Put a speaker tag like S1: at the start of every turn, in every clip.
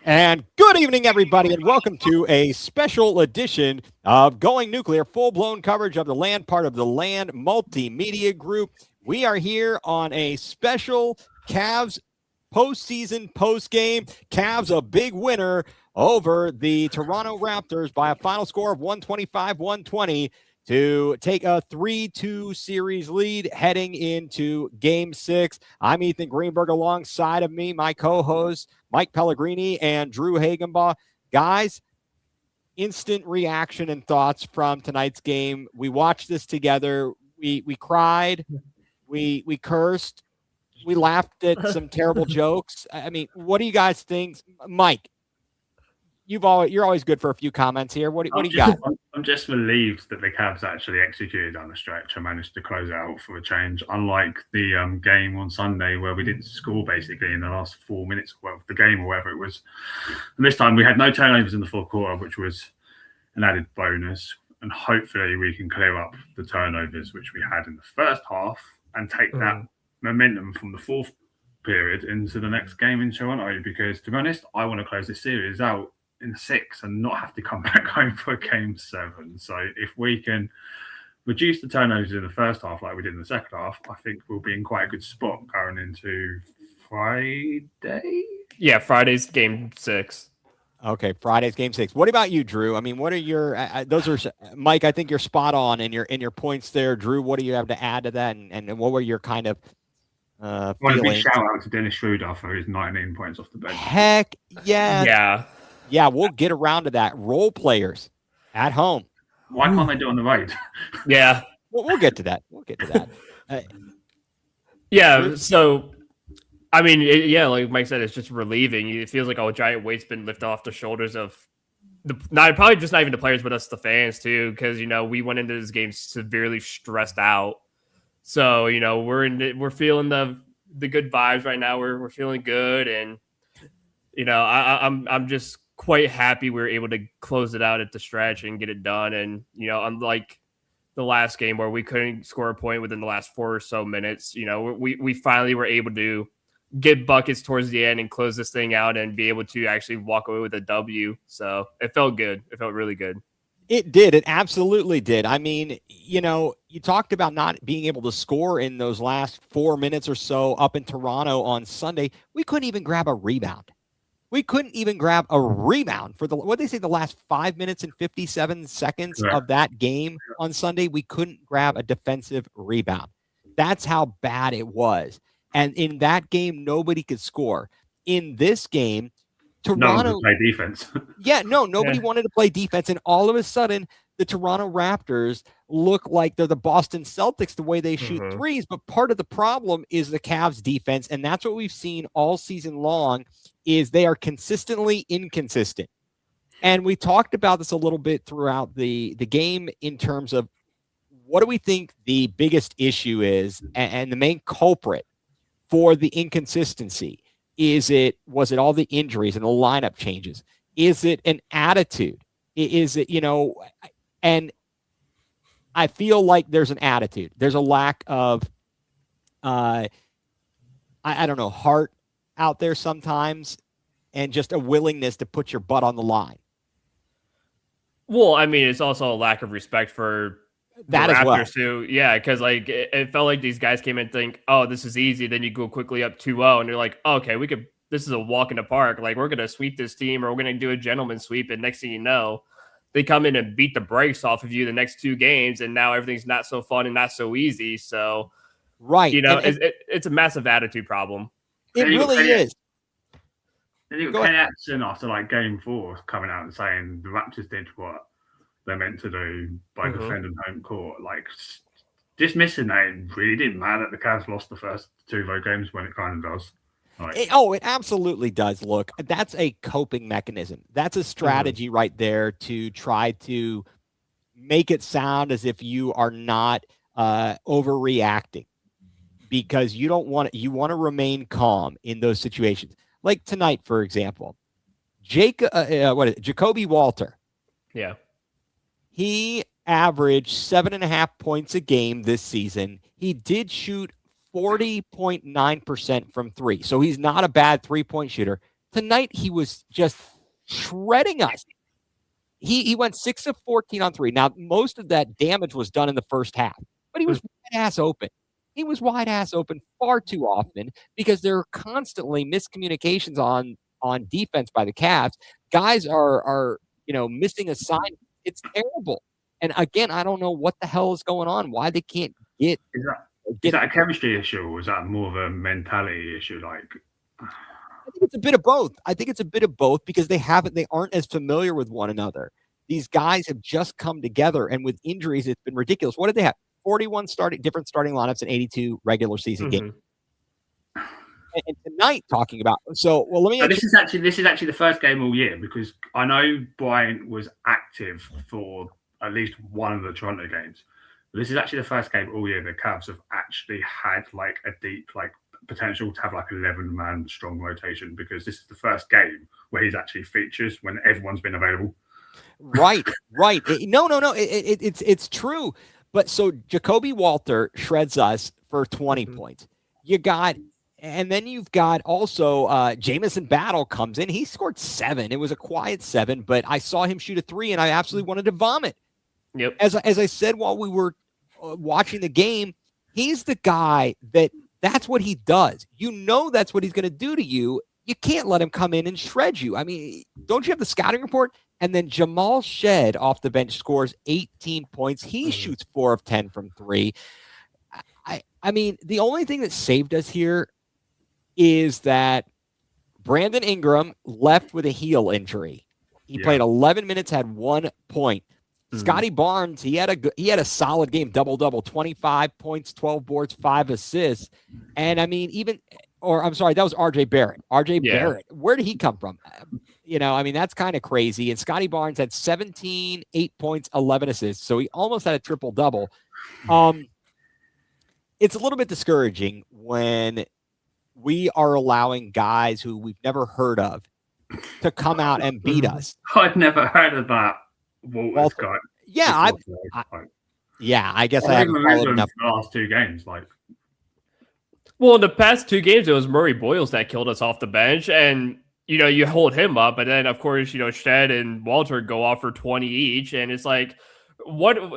S1: And good evening, everybody, and welcome to a special edition of Going Nuclear, full-blown coverage of the Land, part of the Land Multimedia Group. We are here on a special Cavs postseason postgame. Cavs a big winner over the Toronto Raptors by a final score of 125-120 to take a 3-2 series lead heading into Game 6. I'm Ethan Greenberg. Alongside of me, my co-host Mike Pellegrini and Drew Hagenbaugh. Guys, instant reaction and thoughts from tonight's game. We watched this together. We cried. We cursed. We laughed at some terrible jokes. I mean, what do you guys think, Mike? You're always good for a few comments here. What do you got?
S2: I'm just relieved that the Cavs actually executed on the stretch and managed to close out for a change. Unlike the game on Sunday where we didn't score basically in the last 4 minutes of the game or whatever it was. And this time we had no turnovers in the fourth quarter, which was an added bonus. And hopefully we can clear up the turnovers which we had in the first half and take that momentum from the fourth period into the next game in Toronto. Because to be honest, I want to close this series out in 6 and not have to come back home for Game 7. So if we can reduce the turnovers in the first half like we did in the second half, I think we'll be in quite a good spot going into Friday.
S3: Yeah, Friday's Game 6.
S1: Okay, Friday's Game 6. What about you, Drew? I mean, what are your those are Mike? I think you're spot on in your points there, Drew. What do you have to add to that, and what were your kind of
S2: feelings? A big shout out to Dennis Schroeder for his 19 points off the bench.
S1: Heck yeah, we'll get around to that. Role players at home.
S2: Why can't they do it on the road?
S3: Yeah,
S1: we'll get to that.
S3: Yeah, so I mean, like Mike said, it's just relieving. It feels like a giant weight's been lifted off the shoulders of not even the players, but us, the fans too. Because we went into this game severely stressed out. So we're feeling the good vibes right now. We're feeling good, and I'm just quite happy we were able to close it out at the stretch and get it done. And unlike the last game where we couldn't score a point within the last 4 or so minutes, we finally were able to get buckets towards the end and close this thing out and be able to actually walk away with a W. So it felt good. It felt really good.
S1: It did. It absolutely did. I mean, you talked about not being able to score in those last 4 minutes or so up in Toronto on Sunday. We couldn't even grab a rebound. For the last 5 minutes and 57 seconds of that game on Sunday. We couldn't grab a defensive rebound. That's how bad it was. And in that game, nobody could score. In this game, Toronto
S2: play defense.
S1: Nobody wanted to play defense. And all of a sudden, the Toronto Raptors look like they're the Boston Celtics the way they shoot threes. But part of the problem is the Cavs defense. And that's what we've seen all season long is they are consistently inconsistent. And we talked about this a little bit throughout the game in terms of what do we think the biggest issue is and the main culprit for the inconsistency. Was it all the injuries and the lineup changes? Is it an attitude? Is it, and I feel like there's an attitude. There's a lack of, I don't know, heart out there sometimes and just a willingness to put your butt on the line.
S3: Well, I mean, it's also a lack of respect for
S1: that as well.
S3: Too. Yeah, because it felt like these guys came in and think, oh, this is easy. Then you go quickly up 2-0 and you're like, oh, okay, this is a walk in the park. Like, we're going to sweep this team or we're going to do a gentleman sweep. And next thing you know, they come in and beat the brakes off of you the next 2 games. And now everything's not so fun and not so easy. So,
S1: right.
S3: It's a massive attitude problem.
S1: It really is.
S2: Then you got Kenny Atkinson after Game 4 coming out and saying the Raptors did what they're meant to do by defending home court. Dismissing that really didn't matter that the Cavs lost the first 2 road games when it kind of does.
S1: It absolutely does. Look, that's a coping mechanism. That's a strategy right there to try to make it sound as if you are not overreacting because you want to remain calm in those situations. Like tonight, for example, Jacoby Walter.
S3: Yeah.
S1: He averaged 7.5 points a game this season. He did shoot 40.9% from 3. So he's not a bad 3-point shooter. Tonight he was just shredding us. He went 6 of 14 on three. Now, most of that damage was done in the first half, but he was wide ass open. He was wide ass open far too often because there are constantly miscommunications on defense by the Cavs. Guys are missing a sign. It's terrible. And again, I don't know what the hell is going on. Why they can't get.
S2: Is that a chemistry issue, or is that more of a mentality issue? Like,
S1: I think it's a bit of both because they aren't as familiar with one another. These guys have just come together, and with injuries, it's been ridiculous. What did they have? 41 different starting lineups in 82 regular season games. And tonight, talking about let me.
S2: This is actually the first game all year, because I know Bryant was active for at least one of the Toronto games. This is actually the first game all year the Cavs have actually had like a deep potential to have like 11-man strong rotation, because this is the first game where he's actually features when everyone's been available.
S1: Right. It's true. But so Jacoby Walter shreds us for 20 points. And then you've got also Jamison Battle comes in. He scored 7. It was a quiet 7, but I saw him shoot a 3 and I absolutely wanted to vomit.
S3: Yep.
S1: As I said while we were watching the game, he's the guy that's what he does. That's what he's going to do to you. You can't let him come in and shred you. I mean, don't you have the scouting report? And then Jamal Shed off the bench scores 18 points. He shoots 4 of 10 from 3. I mean, the only thing that saved us here is that Brandon Ingram left with a heel injury. He played 11 minutes, had 1 point. Scotty Barnes, he had a solid game, double-double, 25 points, 12 boards, 5 assists. And I mean, that was RJ Barrett. Barrett, where did he come from? I mean, that's kind of crazy. And Scotty Barnes had 17, 8 points, 11 assists. So he almost had a triple-double. It's a little bit discouraging when we are allowing guys who we've never heard of to come out and beat us.
S2: I've never heard of that. Walter.
S1: Yeah, I guess I haven't followed enough.
S2: The last 2 games,
S3: Well, in the past 2 games, it was Murray Boyles that killed us off the bench, and you hold him up, but then of course Shed and Walter go off for 20 each, and it's like,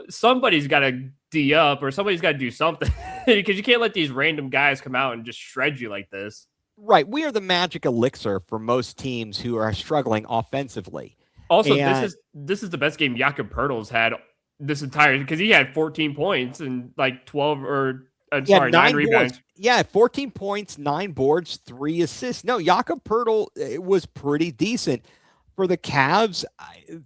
S3: somebody's got to D up or somebody's got to do something because you can't let these random guys come out and just shred you like this.
S1: Right, we are the magic elixir for most teams who are struggling offensively.
S3: Also, this is the best game Jakob Poeltl's had this entire, because he had 14 points and like 9 rebounds.
S1: Yeah, 14 points, 9 boards, 3 assists. No, Jakob Poeltl was pretty decent for the Cavs.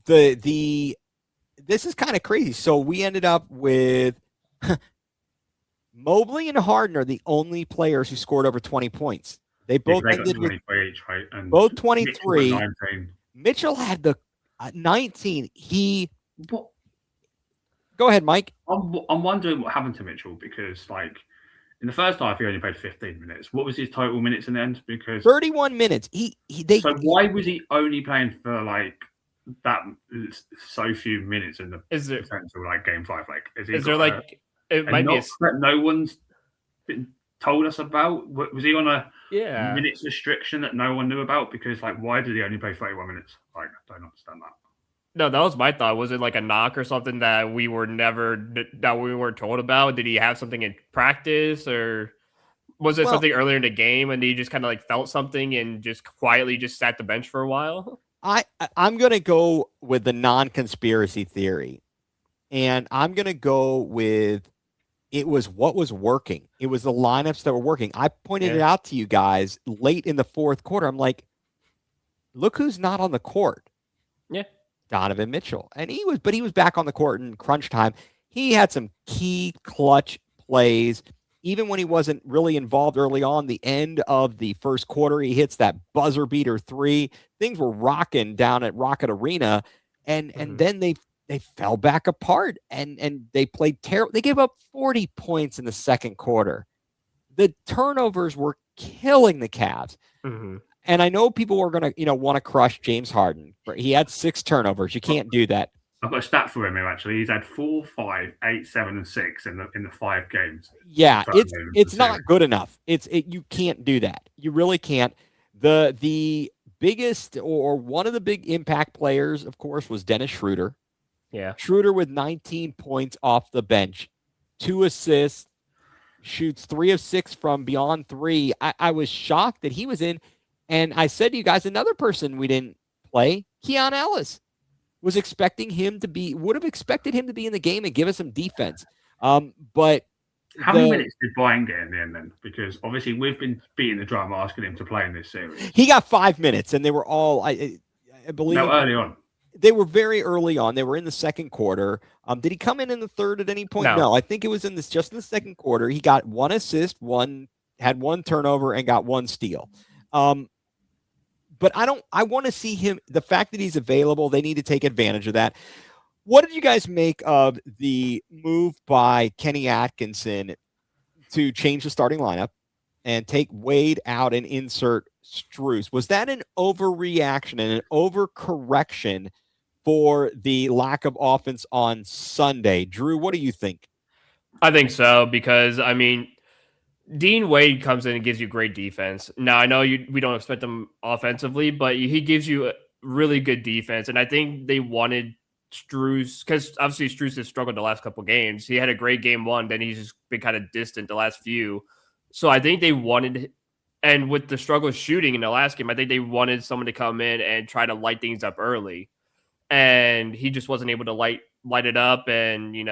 S1: This is kind of crazy. So we ended up with Mobley and Harden are the only players who scored over 20 points. They both ended with
S2: each, right? And
S1: both 23. Mitchell had the 19. Go ahead, Mike.
S2: I'm wondering what happened to Mitchell, because in the first half he only played 15 minutes. What was his total minutes in the end? Because
S1: 31 minutes.
S2: Why was he only playing for that so few minutes in the potential game 5?
S3: It might be
S2: no one's been told us about? Was he on a minutes restriction that no one knew about? Because why did he only play 31 minutes? I don't understand that.
S3: No, that was my thought. Was it like a knock or something that we weren't told about? Did he have something in practice, or was it something earlier in the game and he just kind of felt something and just quietly just sat the bench for a while?
S1: I'm going to go with the non-conspiracy theory, and I'm going to go with it was what was working. It was the lineups that were working. I pointed it out to you guys late in the fourth quarter. I'm like, look who's not on the court.
S3: Yeah.
S1: Donovan Mitchell. And he was back on the court in crunch time. He had some key clutch plays. Even when he wasn't really involved early on, the end of the first quarter, he hits that buzzer beater 3. Things were rocking down at Rocket Arena. And then they fell back apart and they played terrible. They gave up 40 points in the second quarter. The turnovers were killing the Cavs. Mm-hmm. And I know people were going to, want to crush James Harden. He had 6 turnovers. You can't do that.
S2: I've got a stat for him here, actually. He's had 4, 5, 8, 7, and 6 in the 5 games.
S1: Yeah, it's not good enough. You can't do that. You really can't. The biggest or one of the big impact players, of course, was Dennis Schroeder.
S3: Yeah.
S1: Schroeder with 19 points off the bench, 2 assists, shoots 3 of 6 from beyond 3. I was shocked that he was in. And I said to you guys, another person we didn't play, Keon Ellis, would have expected him to be in the game and give us some defense. But
S2: how many minutes did Brian get in the end then? Because obviously we've been beating the drum asking him to play in this series.
S1: He got 5 minutes, and they were all, I believe.
S2: No, early on.
S1: They were very early on. They were in the second quarter. Did he come in the third at any point? No, I think it was just in the second quarter. He got 1 assist, had 1 turnover, and got 1 steal. But I want to see him. The fact that he's available, they need to take advantage of that. What did you guys make of the move by Kenny Atkinson to change the starting lineup and take Wade out and insert Strus? Was that an overreaction and an overcorrection for the lack of offense on Sunday? Drew, what do you think?
S3: I think so, because, I mean, Dean Wade comes in and gives you great defense. Now, I know we don't expect him offensively, but he gives you a really good defense. And I think they wanted Strus, because obviously Strus has struggled the last couple of games. He had a great game 1, then he's just been kind of distant the last few. So I think they wanted, and with the struggle shooting in the last game, I think they wanted someone to come in and try to light things up early. And he just wasn't able to light it up. And, you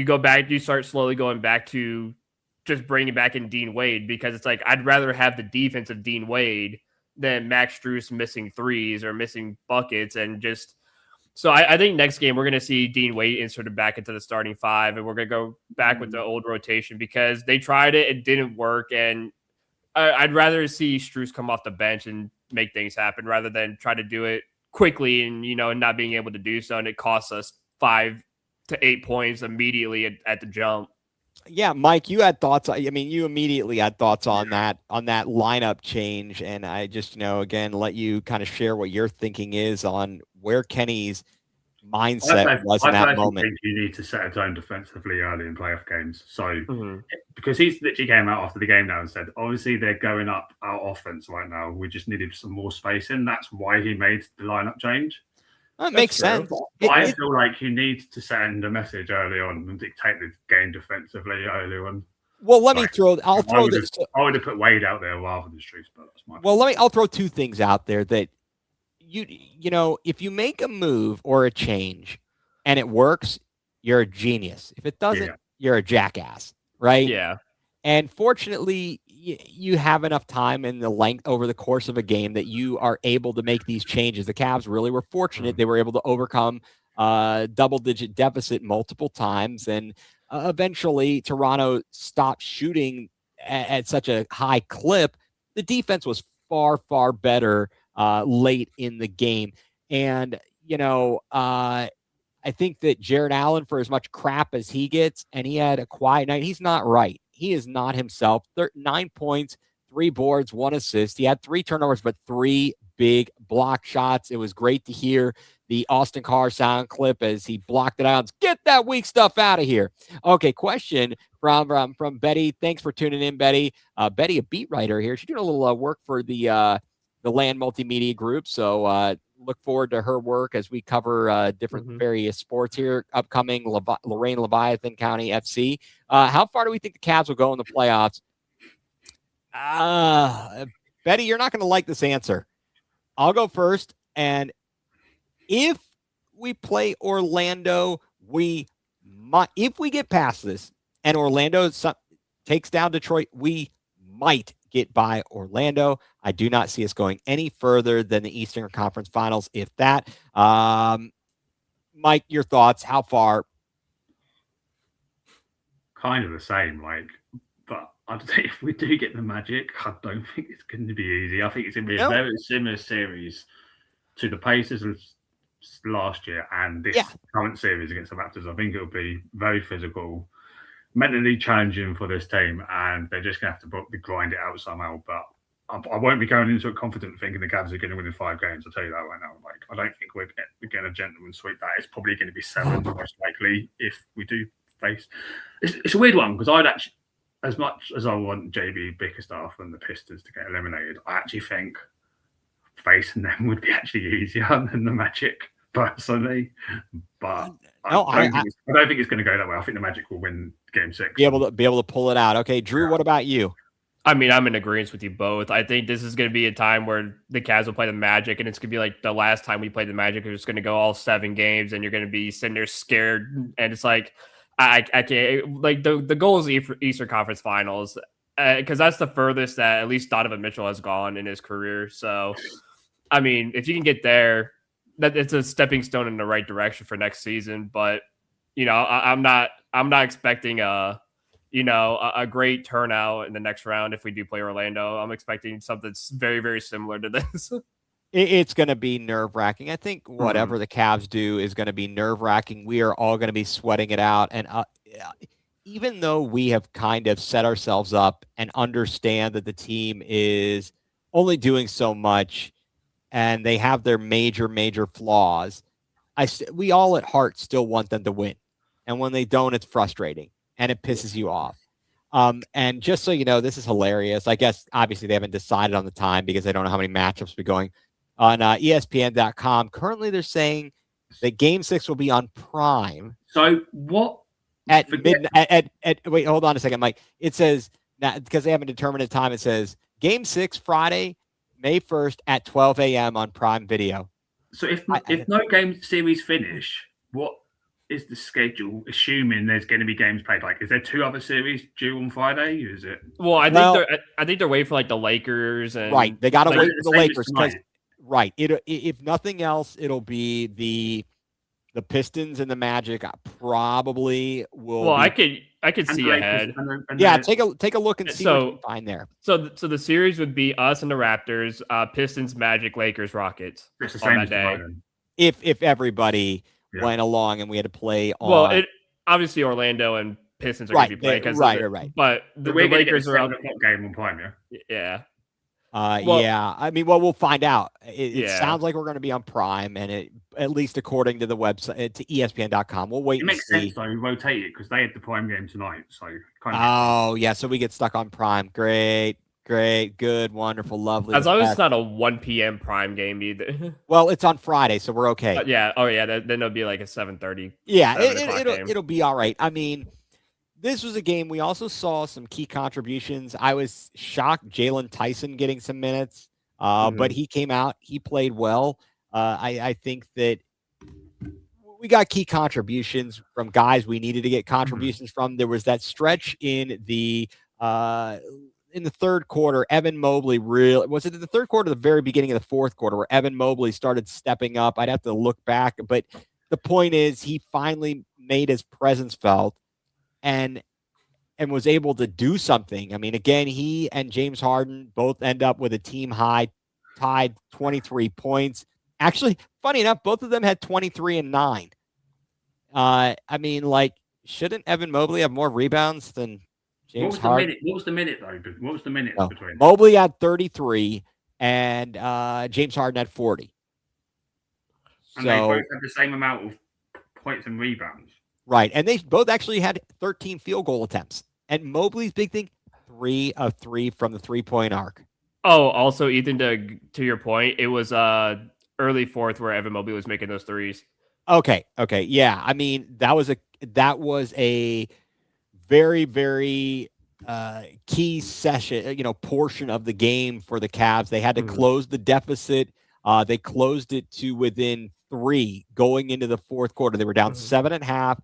S3: go back, you start slowly going back to just bringing back in Dean Wade, because it's like, I'd rather have the defense of Dean Wade than Max Strus missing threes or missing buckets. And just, so I think next game we're going to see Dean Wade inserted back into the starting 5, and we're going to go back with the old rotation, because they tried it. It didn't work. And I'd rather see Strus come off the bench and make things happen rather than try to do it quickly and, not being able to do so. And it costs us 5 to 8 points immediately at the jump.
S1: Yeah, Mike, you had thoughts. I mean, you immediately had thoughts on that lineup change, and I just, again, let you kind of share what your thinking is on where Kenny's mindset was in that moment.
S2: I think you need to set a tone defensively early in playoff games. So, because he's literally came out after the game now and said, obviously they're going up our offense right now. We just needed some more space in. That's why he made the lineup change.
S1: That makes sense.
S2: But I feel like you need to send a message early on and dictate the game defensively early on.
S1: Well, I'll throw this.
S2: I would have put Wade out there rather than Strus, but that's my.
S1: Well, I'll throw 2 things out there that if you make a move or a change and it works, you're a genius. If it doesn't, you're a jackass, right?
S3: Yeah.
S1: And fortunately, you have enough time in the length over the course of a game that you are able to make these changes. The Cavs really were fortunate. They were able to overcome double-digit deficit multiple times. And eventually, Toronto stopped shooting at such a high clip. The defense was far, far better late in the game. And, I think that Jared Allen, for as much crap as he gets, and he had a quiet night, he's not right. He is not himself. 9 points, 3 boards, 1 assist. He had 3 turnovers, but 3 big block shots. It was great to hear the Austin Carr sound clip as he blocked it out. Get that weak stuff out of here. Okay, question from Betty. Thanks for tuning in, Betty. Betty, a beat writer here. She's doing a little work for the Land Multimedia Group. So look forward to her work as we cover different various sports here. Upcoming Lorraine Leviathan County FC. How far do we think the Cavs will go in the playoffs? Betty, you're not going to like this answer. I'll go first. And if we play Orlando, we might. If we get past this and Orlando takes down Detroit, we might get by Orlando. I do not see us going any further than the Eastern Conference Finals, if that. Mike, your thoughts? How far?
S2: Kind of the same, but I'd say if we do get the Magic, I don't think it's going to be easy. I think it's going to be a very similar series to the Pacers last year and this current series against the Raptors. I think it'll be very physical, mentally challenging for this team, and they're just going to have to grind it out somehow. But I won't be going into it confident thinking the Cavs are going to win in 5 games. I'll tell you that right now. I don't think we're getting a gentleman's sweep. That is probably going to be 7, most likely, if we do face. It's a weird one because as much as I want JB Bickerstaff and the Pistons to get eliminated, I actually think facing them would be actually easier than the Magic, personally. But
S1: No,
S2: I don't think it's going to go that way. I think the Magic will win Game 6.
S1: Be able to pull it out. Okay, Drew, what about you?
S3: I mean, I'm in agreement with you both. I think this is going to be a time where the Cavs will play the Magic, and it's going to be like the last time we played the Magic. It's going to go all 7 games, and you're going to be sitting there scared. And it's like, I can't. Like the goal is the Eastern Conference Finals, because that's the furthest that at least Donovan Mitchell has gone in his career. So, I mean, if you can get there, that it's a stepping stone in the right direction for next season. But I'm not expecting a great turnout in the next round if we do play Orlando. I'm expecting something very, very similar to this.
S1: It's going to be nerve-wracking. I think whatever the Cavs do is going to be nerve-wracking. We are all going to be sweating it out. And even though we have kind of set ourselves up and understand that the team is only doing so much and they have their major, major flaws, we all at heart still want them to win. And when they don't, it's frustrating and it pisses you off. And just so you know, this is hilarious. I guess obviously they haven't decided on the time because they don't know how many matchups we're going on ESPN.com. Currently, they're saying that Game 6 will be on Prime.
S2: So what?
S1: At midnight. Wait, hold on a second, Mike. It says because they haven't determined a time. It says Game 6 Friday, May 1st at 12 a.m. on Prime Video.
S2: So if no game series finish, what is the schedule? Assuming there's going to be games played, like is there 2 other series due on Friday? Is it?
S3: Well, I think they're waiting for like the Lakers and
S1: right. They got to wait for the Lakers
S2: because
S1: right. If nothing else, it'll be the Pistons and the Magic. Probably will.
S3: Well, I could see ahead.
S1: Yeah, take a look and see what you can find there.
S3: So the series would be us and the Raptors, Pistons, Magic, Lakers, Rockets.
S2: It's the same
S3: on that day.
S1: If everybody went along and we had to play on.
S3: Well, obviously Orlando and Pistons are going to be playing.
S1: Right.
S3: But the Lakers are out.
S2: Game on Prime,
S3: yeah.
S1: Yeah. I mean, we'll find out. It sounds like we're going to be on Prime, and at least according to the website, to ESPN.com. We'll wait and see.
S2: It makes sense, though. We rotate it because they had the Prime game tonight. So
S1: so we get stuck on Prime. Great, good, wonderful, lovely.
S3: As long as it's not a 1 p.m. Prime game either.
S1: Well, it's on Friday, so we're okay.
S3: Then it'll be like a 7:30.
S1: Yeah, it'll be all right. I mean, this was a game. We also saw some key contributions. I was shocked Jalen Tyson getting some minutes, but he came out. He played well. I think that we got key contributions from guys we needed to get contributions from. There was that stretch in the third quarter. Evan Mobley was it in the third quarter or the very beginning of the fourth quarter where Evan Mobley started stepping up? I'd have to look back, but the point is he finally made his presence felt. And was able to do something. I mean, again, he and James Harden both end up with a team high, tied 23 points. Actually, funny enough, both of them had 23 and 9. I mean, like, shouldn't Evan Mobley have more rebounds than James Harden?
S2: What was the minute, though? What was the minute between?
S1: Mobley had 33 and James Harden had 40.
S2: And they both had the same amount of points and rebounds.
S1: Right, and they both actually had 13 field goal attempts. And Mobley's big thing, 3 of 3 from the 3-point arc.
S3: Oh, also, Ethan, to your point, it was early fourth where Evan Mobley was making those threes.
S1: Okay, yeah. I mean, that was a very, very key session, portion of the game for the Cavs. They had to close the deficit. They closed it to within 3 going into the fourth quarter. They were down 7.5.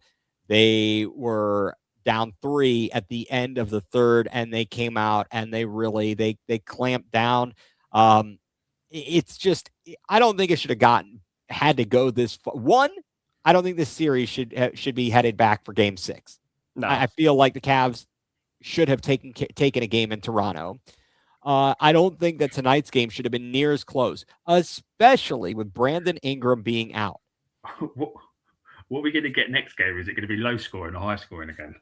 S1: They were down 3 at the end of the third, and they came out and they really they clamped down. It's just I don't think it should have had to go this far. One, I don't think this series should be headed back for Game 6.
S3: No.
S1: I feel like the Cavs should have taken a game in Toronto. I don't think that tonight's game should have been near as close, especially with Brandon Ingram being out.
S2: What are we going to get next game? Is it going to be low scoring or high scoring again?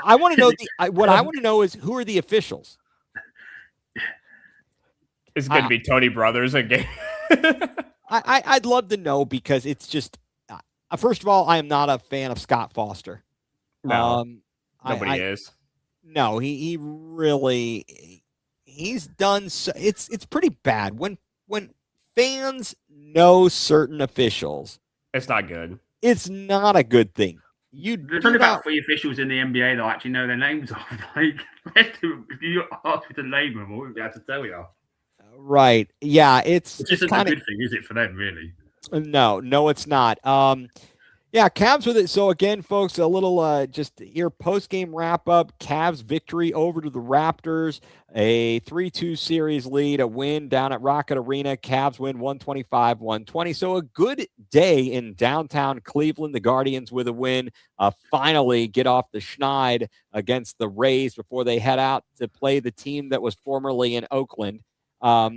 S1: I want to know. What I want to know is who are the officials?
S3: It's going to be Tony Brothers again.
S1: I'd love to know because it's just. First of all, I am not a fan of Scott Foster.
S3: No, nobody is.
S1: No, he really he's done so, it's pretty bad when fans know certain officials.
S3: It's not good.
S1: It's not a good thing. You
S2: There's
S1: do
S2: only
S1: not
S2: about 3 officials in the NBA that actually know their names of. Like, if you ask me to name them, I wouldn't be able to tell you.
S1: right. Yeah, it's
S2: Which isn't a
S1: kind of
S2: good thing, is it, for them, really?
S1: no, it's not. Yeah, Cavs with it. So again, folks, a little just here post-game wrap-up. Cavs victory over to the Raptors, a 3-2 series lead, a win down at Rocket Arena. Cavs win 125-120. So a good day in downtown Cleveland. The Guardians with a win. Finally get off the schneid against the Rays before they head out to play the team that was formerly in Oakland.
S2: Are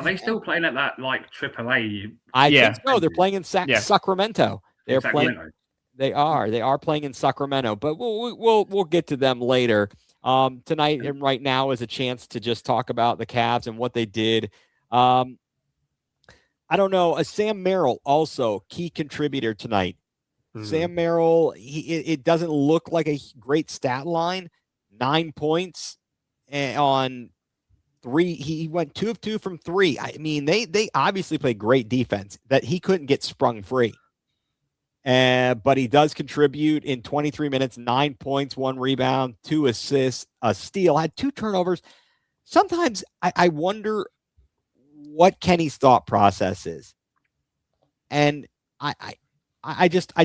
S2: they still playing at that, like, AAA?
S1: I
S3: Yeah.
S1: think so. They're playing in Sacramento. They're playing. They are playing in Sacramento, but we'll get to them later. Tonight and right now is a chance to just talk about the Cavs and what they did. I don't know. Sam Merrill also key contributor tonight. Mm-hmm. Sam Merrill, it doesn't look like a great stat line. 9 points on 3. He went 2 of 2 from 3. I mean, they obviously play great defense that he couldn't get sprung free. But he does contribute in 23 minutes, 9 points, 1 rebound, 2 assists, a steal, had 2 turnovers. Sometimes I wonder what Kenny's thought process is. And I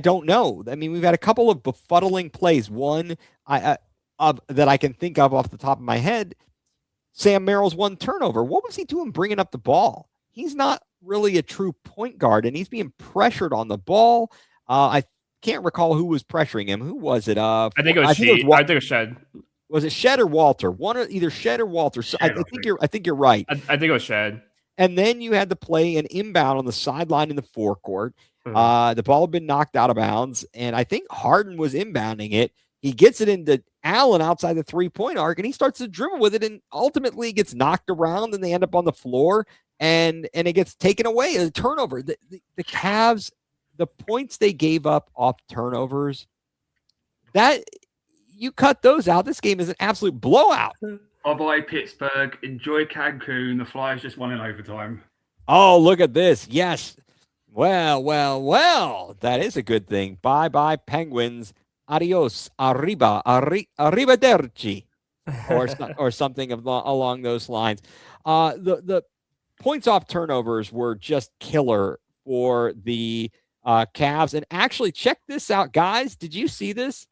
S1: don't know. I mean, we've had a couple of befuddling plays. One that I can think of off the top of my head, Sam Merrill's 1 turnover. What was he doing bringing up the ball? He's not really a true point guard, and he's being pressured on the ball. I can't recall who was pressuring him. Who was it?
S3: I think it was Shed.
S1: Was it Shed or Walter? Either Shed or Walter. So I think you're right.
S3: I think it was Shed.
S1: And then you had to play an inbound on the sideline in the forecourt. Mm-hmm. The ball had been knocked out of bounds, and I think Harden was inbounding it. He gets it into Allen outside the 3-point arc, and he starts to dribble with it, and ultimately gets knocked around, and they end up on the floor, and it gets taken away. A turnover. The Cavs, the points they gave up off turnovers, that you cut those out. This game is an absolute blowout.
S2: Bye-bye, Pittsburgh. Enjoy Cancun. The Flyers just won in overtime.
S1: Oh, look at this. Yes. Well. That is a good thing. Bye-bye, Penguins. Adios. Arrivederci. Or something along those lines. The points off turnovers were just killer for the Cavs. And actually, check this out, guys. Did you see this?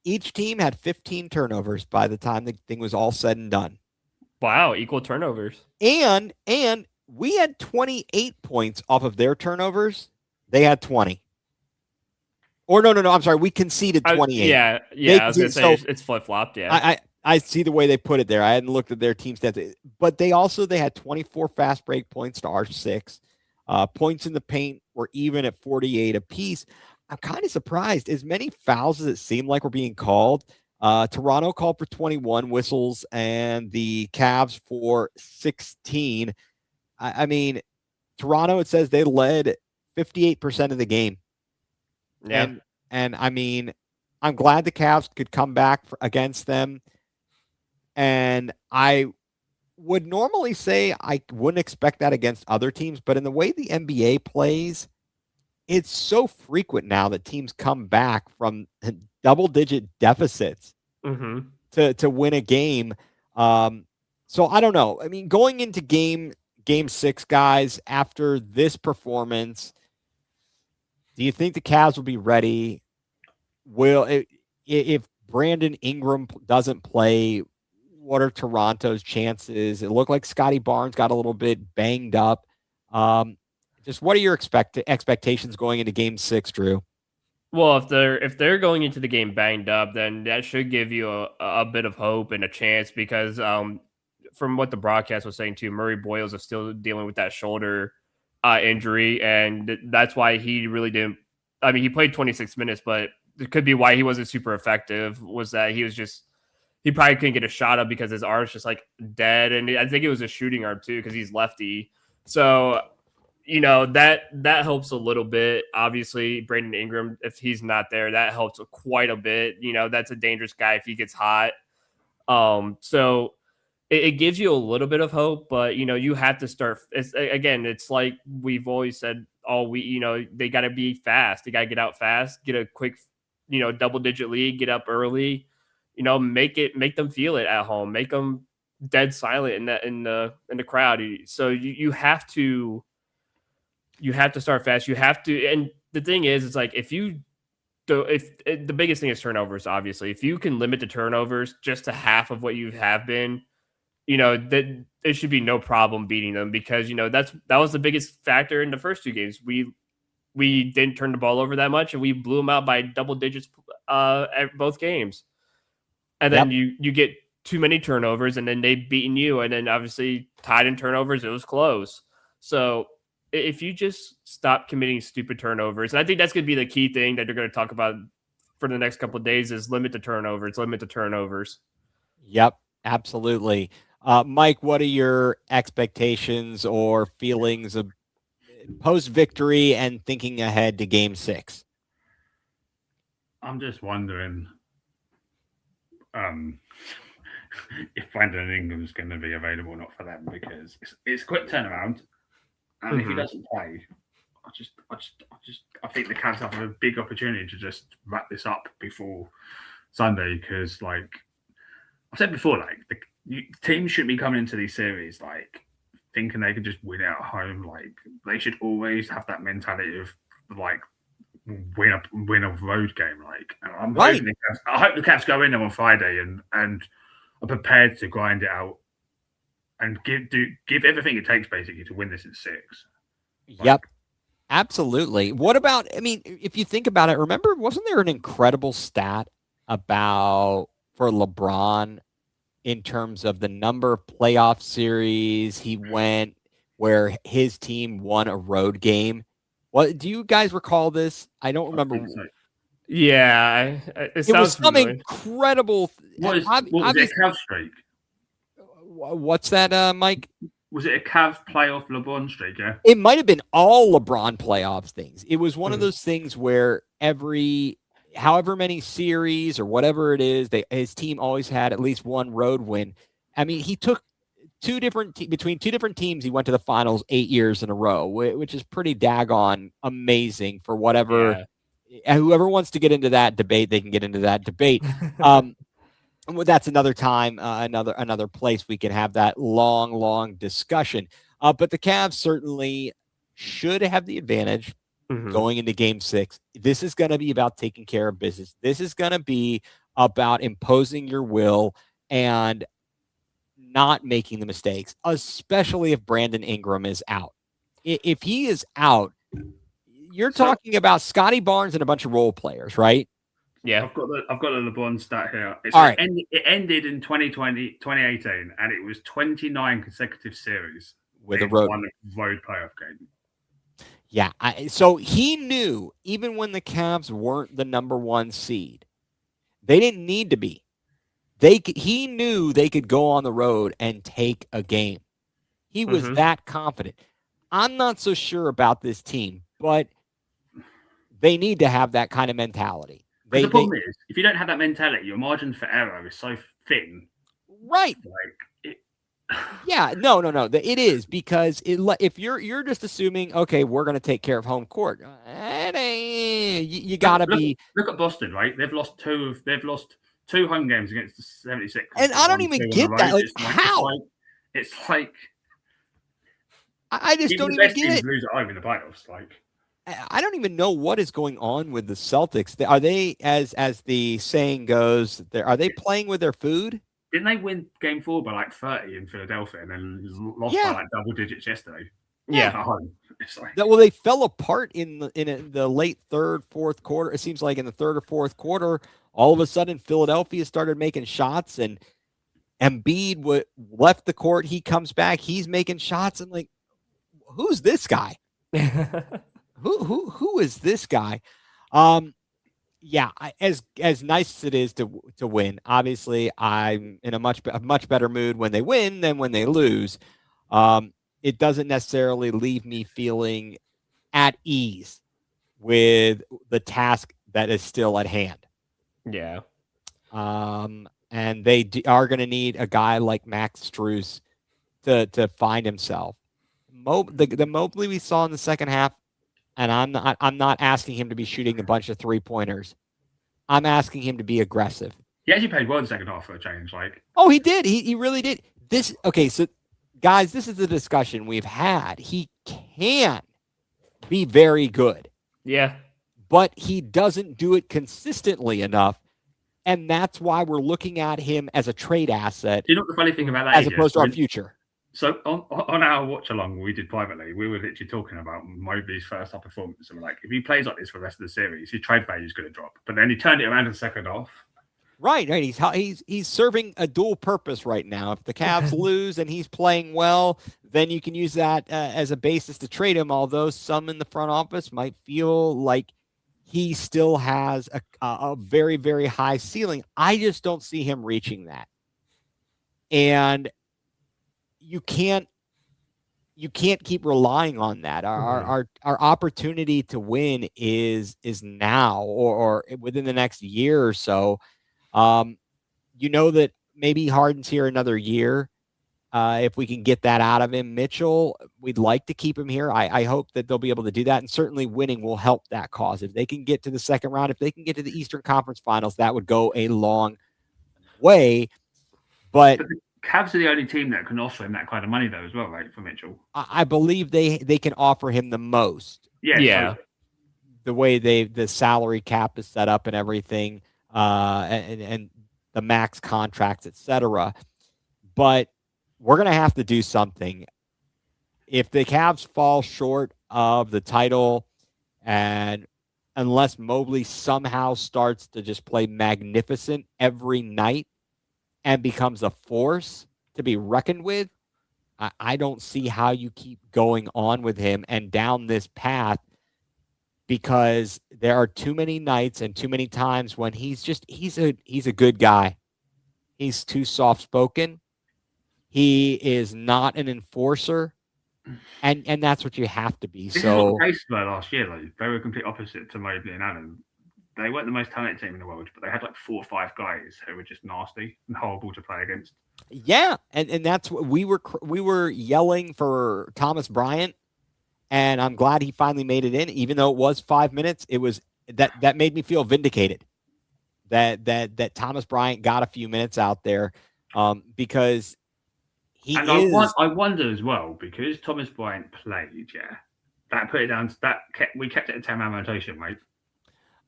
S1: Each team had 15 turnovers by the time the thing was all said and done.
S3: Wow, equal turnovers.
S1: And we had 28 points off of their turnovers. They had 20. Or no, I'm sorry. We conceded 28.
S3: I was going to say it's flip-flopped, yeah.
S1: I see the way they put it there. I hadn't looked at their team stats. But they had 24 fast break points to our 6. Points in the paint were even at 48 apiece. I'm kind of surprised. As many fouls as it seemed like were being called, Toronto called for 21 whistles and the Cavs for 16. I mean, Toronto, it says they led 58% of the game.
S3: Yeah.
S1: And I mean, I'm glad the Cavs could come back against them. And I would normally say I wouldn't expect that against other teams, but in the way the NBA plays, it's so frequent now that teams come back from double-digit deficits to win a game. So I don't know. I mean, going into game 6, guys, after this performance, do you think the Cavs will be ready? If Brandon Ingram doesn't play, what are Toronto's chances? It looked like Scotty Barnes got a little bit banged up. Just what are your expectations going into game 6, Drew?
S3: Well, if they're going into the game banged up, then that should give you a bit of hope and a chance because from what the broadcast was saying too, Murray Boyles is still dealing with that shoulder injury, and that's why he really didn't. I mean, he played 26 minutes, but it could be why he wasn't super effective. Was that he probably couldn't get a shot up because his arm's just like dead, and I think it was a shooting arm too because he's lefty. So you know, that helps a little bit. Obviously, Brandon Ingram, if he's not there, that helps quite a bit. You know, that's a dangerous guy if he gets hot. So it gives you a little bit of hope, but you know, you have to start. It's like we've always said all week. You know, they got to be fast. They got to get out fast, get a quick, you know, double-digit lead, get up early. You know, make them feel it at home. Make them dead silent in the crowd. So you have to start fast. You have to, and the thing is, it's like if the biggest thing is turnovers. Obviously, if you can limit the turnovers just to half of what you have been, you know, that it should be no problem beating them, because, you know, that was the biggest factor in the first 2 games. We didn't turn the ball over that much, and we blew them out by double digits at both games. And then you get too many turnovers, and then they've beaten you, and then obviously tied in turnovers, it was close. So if you just stop committing stupid turnovers, and I think that's going to be the key thing that they're going to talk about for the next couple of days, is limit the turnovers.
S1: Yep, absolutely. Mike, what are your expectations or feelings of post-victory and thinking ahead to Game 6?
S2: I'm just wondering if Brandon Ingram's going to be available or not for them, because it's a quick turnaround, and if he doesn't play, I think the Cavs have a big opportunity to just wrap this up before Sunday, because, like I said before, like the teams shouldn't be coming into these series like thinking they can just win at home. Like, they should always have that mentality of like win a road game. Like, and I hope the Cavs go in there on Friday and are prepared to grind it out and give everything it takes basically to win this in 6.
S1: Yep. Absolutely. What about, I mean, if you think about it, remember, wasn't there an incredible stat for LeBron in terms of the number of playoff series he went where his team won a road game? What, do you guys recall this? I don't remember.
S3: Yeah, it
S1: was some
S3: familiar.
S1: Incredible.
S2: What was it, a Cavs streak?
S1: What's that, Mike?
S2: Was it a Cavs playoff LeBron streak? Yeah,
S1: it might have been all LeBron playoffs things. It was one of those things where however many series or whatever it is, his team always had at least one road win. I mean, he took between 2 different teams. He went to the finals 8 years in a row, which is pretty daggone amazing for whatever. Yeah. Whoever wants to get into that debate, they can get into that debate. That's another time, another place we can have that long discussion. But the Cavs certainly should have the advantage going into Game 6. This is going to be about taking care of business. This is going to be about imposing your will and not making the mistakes, especially if Brandon Ingram is out. If he is out, you're talking about Scotty Barnes and a bunch of role players, right?
S3: Yeah,
S2: I've got the LeBron stat here. It ended in 2018, and it was 29 consecutive series
S1: with a road
S2: playoff game.
S1: Yeah, so he knew even when the Cavs weren't the number 1 seed, they didn't need to be. He knew they could go on the road and take a game. He was that confident. I'm not so sure about this team, but they need to have that kind of mentality.
S2: The problem is, if you don't have that mentality, your margin for error is so thin.
S1: Right. Yeah, no. It is, because if you're just assuming, okay, we're going to take care of home court, you got to be.
S2: Look at Boston, right? They've lost 2 home games against the 76ers.
S1: And I don't even get that. Like, how?
S2: It's like
S1: I just don't even get it.
S2: Lose at home in the playoffs, like.
S1: I don't even know what is going on with the Celtics. Are they, as the saying goes, are they playing with their food?
S2: Didn't they win Game 4 by like 30 in Philadelphia and then lost by like double digits yesterday?
S3: Yeah.
S2: At home. It's like...
S1: Well, they fell apart in the late third, fourth quarter. It seems like in the third or fourth quarter, all of a sudden Philadelphia started making shots, and Embiid left the court. He comes back. He's making shots. I'm like, who's this guy? Who is this guy? Yeah, as nice as it is to win, obviously I'm in a much better mood when they win than when they lose. it doesn't necessarily leave me feeling at ease with the task that is still at hand.
S3: Yeah.
S1: And they are going to need a guy like Max Strus to find himself. The Mobley we saw in the second half, and I'm not asking him to be shooting a bunch of 3-pointers. I'm asking him to be aggressive.
S2: He actually played well in the second half for a change.
S1: Oh, he did. He really did. So guys, this is the discussion we've had. He can be very good.
S3: Yeah.
S1: But he doesn't do it consistently enough. And that's why we're looking at him as a trade asset.
S2: You know what the funny thing about that
S1: as opposed to our future.
S2: So on our watch along we did privately, we were literally talking about Mobley's first half performance, and we're like, if he plays like this for the rest of the series, his trade value is going to drop. But then he turned it around in the second half.
S1: Right. He's serving a dual purpose right now. If the Cavs lose and he's playing well, then you can use that as a basis to trade him. Although some in the front office might feel like he still has a very, very high ceiling. I just don't see him reaching that. And you can't keep relying on that. Our opportunity to win is now or within the next year or so. That maybe Harden's here another year. If we can get that out of him, Mitchell, we'd like to keep him here. I hope that they'll be able to do that. And certainly winning will help that cause. If they can get to the second round, if they can get to the Eastern Conference Finals, that would go a long way. But
S2: the Cavs are the only team that can offer him that kind of money, though, as well, right, for Mitchell?
S1: I believe they can offer him the most.
S3: Yeah.
S2: So
S1: the way the salary cap is set up and everything, and the max contracts, etc. But we're going to have to do something. If the Cavs fall short of the title, and unless Mobley somehow starts to just play magnificent every night and becomes a force to be reckoned with, I don't see how you keep going on with him and down this path, because there are too many nights and too many times when he's a good guy. He's too soft-spoken. He is not an enforcer, and that's what you have to be.
S2: This is what the Pacers were last year. They were complete opposite to Mobley and Allen. They weren't the most talented team in the world, but they had 4 or 5 guys who were just nasty and horrible to play against.
S1: Yeah, and that's what we were yelling for Thomas Bryant, and I'm glad he finally made it in, even though it was 5 minutes. It was that made me feel vindicated that Thomas Bryant got a few minutes out there, because
S2: I wonder as well, because Thomas Bryant played, that put it down to we kept it a 10-man rotation, mate.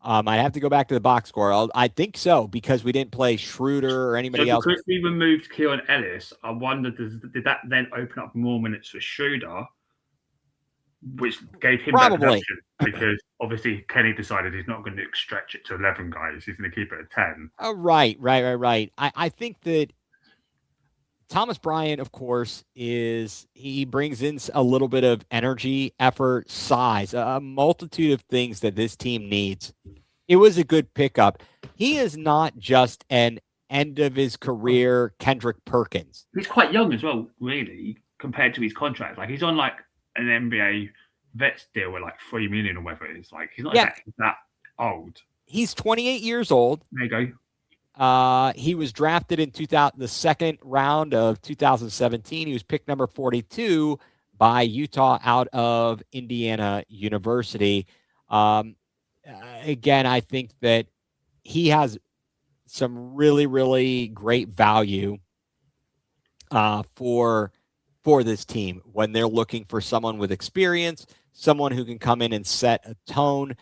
S1: I'd have to go back to the box score. I think so, because we didn't play Schroeder or anybody else.
S2: Because we removed Kieran Ellis, I wonder, did that then open up more minutes for Schroeder, which gave him that production? Because obviously Kenny decided he's not going to stretch it to 11 guys. He's going to keep it at 10.
S1: Right. I think that Thomas Bryant, of course, he brings in a little bit of energy, effort, size, a multitude of things that this team needs. It was a good pickup. He is not just an end of his career Kendrick Perkins.
S2: He's quite young as well, really, compared to his contract. He's on an NBA vets deal with $3 million or whatever it is. He's not exactly that old.
S1: He's 28 years old.
S2: There you go.
S1: He was drafted in the second round of 2017. He was pick number 42 by Utah out of Indiana University. Again, I think that he has some really, really great value for this team when they're looking for someone with experience, someone who can come in and set a tone.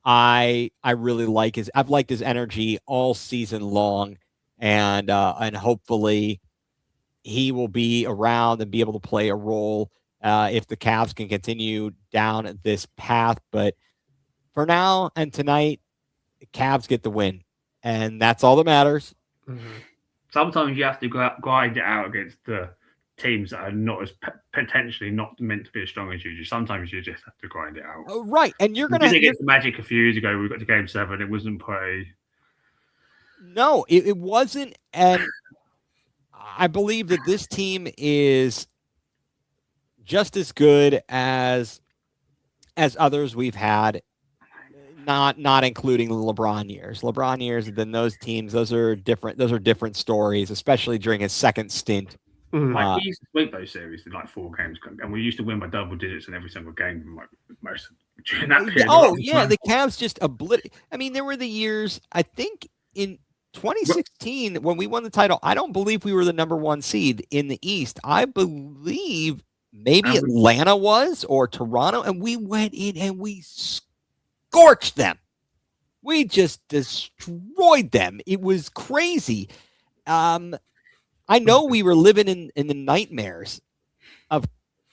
S1: I really I've liked his energy all season long, and hopefully he will be around and be able to play a role if the Cavs can continue down this path. But for now and tonight, the Cavs get the win, and that's all that matters.
S2: Mm-hmm. Sometimes you have to grind it out against the teams that are not as potentially not meant to be as strong as you. Sometimes you just have to grind it out.
S1: Oh, right, and you're gonna
S2: get the Magic a few years ago. We got to Game 7. It wasn't pretty.
S1: No, it wasn't, and I believe that this team is just as good as others we've had. Not including the LeBron years. LeBron years, then those teams, those are different stories, especially during his second stint.
S2: Like we used to sweep those series in like 4 games, and we used to win by double digits in every single game. Like most during that period.
S1: The Cavs just I mean, there were the years. I think in 2016 when we won the title, I don't believe we were the number 1 seed in the East. I believe maybe Atlanta was or Toronto, and we went in and we scorched them. We just destroyed them. It was crazy. I know we were living in the nightmares of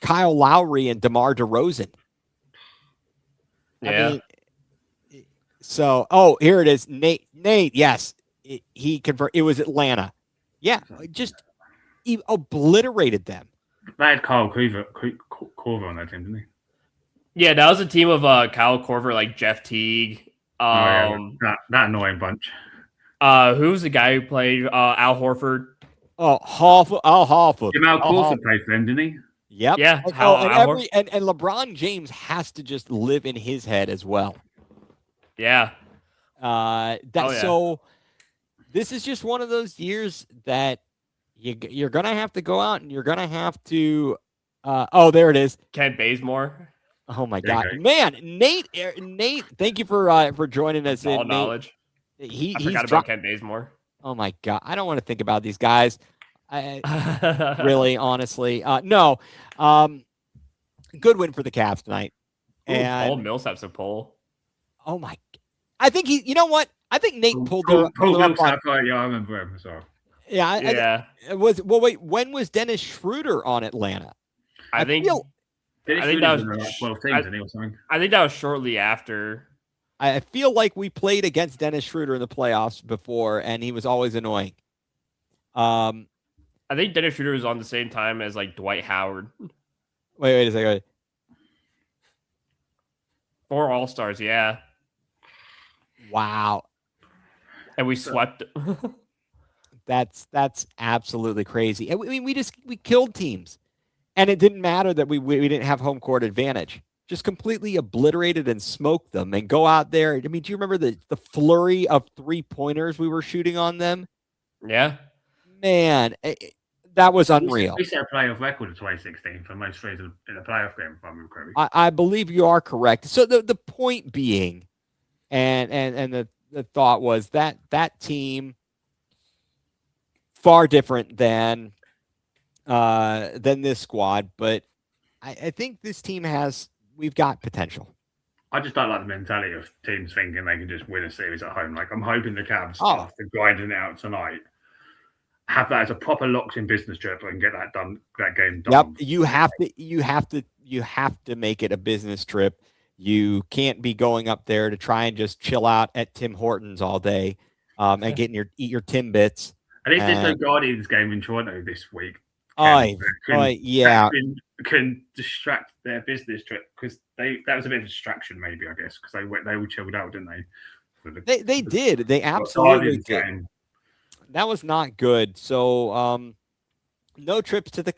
S1: Kyle Lowry and DeMar DeRozan.
S3: Yeah.
S1: I mean, so, here it is. Nate, yes. He confirmed. It was Atlanta. Yeah, just obliterated them.
S2: They had Kyle Korver on that team, didn't he?
S3: Yeah, that was a team of Kyle Korver, like Jeff Teague.
S2: That annoying bunch.
S3: Who was the guy who played Al Horford?
S1: Oh, Horford.
S2: Jamal Crawford played for them, didn't he?
S1: Yep.
S3: Yeah.
S1: And LeBron James has to just live in his head as well.
S3: Yeah.
S1: So this is just one of those years that you're gonna have to go out and you're gonna have to. There it is.
S3: Kent Bazemore.
S1: Oh my God, man, Nate, thank you for joining us.
S3: All knowledge.
S1: I
S3: forgot about Kent Bazemore.
S1: Oh my God, I don't want to think about these guys. Really, honestly, no. Good win for the Cavs tonight.
S3: And Paul Millsap's a pull.
S1: Oh my! I think he. You know what? I think Nate pulled her up.
S2: Yeah, I remember him. So.
S1: Yeah. Wait. When was Dennis Schroeder on Atlanta?
S3: I think that was shortly after.
S1: I feel like we played against Dennis Schroeder in the playoffs before, and he was always annoying.
S3: I think Dennis Schroeder was on the same time as like Dwight Howard.
S1: Wait a second.
S3: 4 All-Stars, yeah.
S1: Wow.
S3: And we swept.
S1: That's absolutely crazy. And we killed teams, and it didn't matter that we didn't have home court advantage. Just completely obliterated and smoked them and go out there. I mean, do you remember the flurry of 3-pointers we were shooting on them?
S3: Yeah.
S1: Man, that was unreal.
S2: We set a playoff record in 2016 for most threes in a playoff game, if I remember correctly.
S1: I believe you are correct. So the point being, and the thought was that team far different than this squad, but I think this team we've got potential.
S2: I just don't like the mentality of teams thinking they can just win a series at home. Like, I'm hoping the Cavs, after grinding it out tonight, have that as a proper locked-in business trip and get that game done.
S1: Yep, you have to make it a business trip. You can't be going up there to try and just chill out at Tim Hortons all day and eat your Timbits.
S2: At least there's no Guardians game in Toronto this week. Can distract their business trip, because that was a bit of a distraction, maybe, I guess, because they all chilled out, didn't they?
S1: They did. They absolutely did. Game. That was not good. So, no trips to the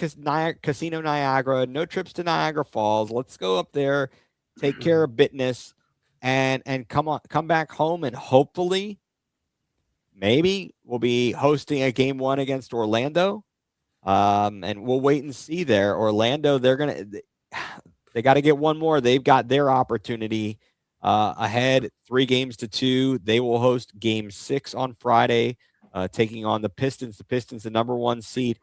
S1: Casino Niagara, no trips to Niagara Falls. Let's go up there, take care of business, and come back home, and hopefully, maybe we'll be hosting a game 1 against Orlando. And we'll wait and see there. Orlando, they got to get one more. They've got their opportunity ahead, 3-2. They will host game 6 on Friday, taking on the Pistons. The Pistons, the number 1 seed.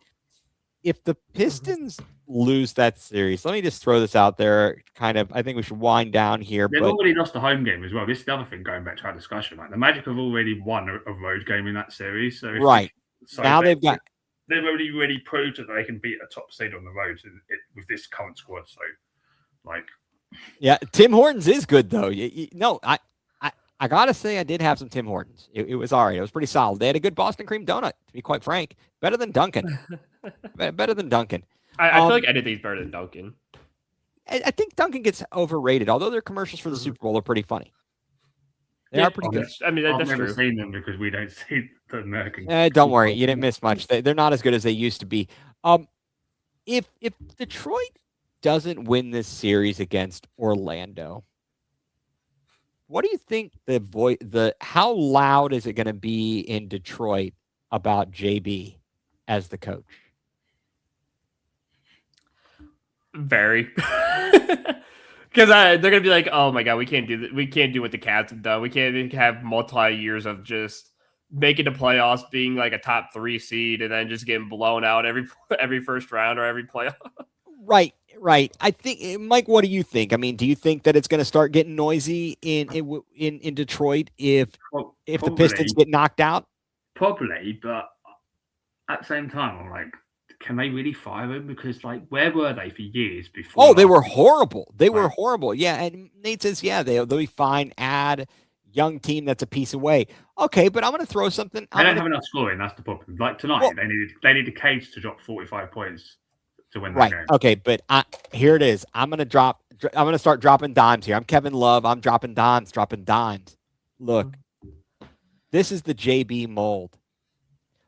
S1: If the Pistons lose that series, let me just throw this out there. I think we should wind down here.
S2: They've already lost the home game as well. This is the other thing, going back to our discussion. Like, the Magic have already won a road game in that series. So
S1: now
S2: they've already proved that they can beat a top seed on the road with this current squad. So,
S1: yeah, Tim Hortons is good though. I gotta say, I did have some Tim Hortons. It was all right. It was pretty solid. They had a good Boston cream donut, to be quite frank. Better than Dunkin'. Better than Dunkin'.
S3: I feel like anything's better than Dunkin'.
S1: I think Dunkin' gets overrated, although their commercials for the Super Bowl are pretty funny. They are pretty good.
S3: I mean,
S2: I've never
S3: true.
S2: seen them because we don't see the American.
S1: Don't worry, you didn't miss much. They're not as good as they used to be. If Detroit doesn't win this series against Orlando, what do you think how loud is it going to be in Detroit about JB as the coach?
S3: Very. Because they're gonna be like, "Oh my god, we can't do that. We can't do what the Cavs have done. We can't have multi years of just making the playoffs, being like a top 3 seed, and then just getting blown out every first round or every playoff."
S1: Right. I think, Mike, what do you think? I mean, do you think that it's going to start getting noisy in Detroit if the Pistons get knocked out?
S2: Probably, but at the same time, I'm like, can they really fire him? Because, like, where were they for years before?
S1: Oh, they were horrible. They were horrible. Yeah, and Nate says, yeah, they'll be fine. Add young team that's a piece away. Okay, but I'm going to throw something.
S2: They don't have enough scoring. That's the problem. Like tonight, they needed Cage to drop 45 points to win that game.
S1: Okay, but here it is. I'm going to start dropping dimes here. I'm Kevin Love. I'm dropping dimes. Look, this is the JB mold.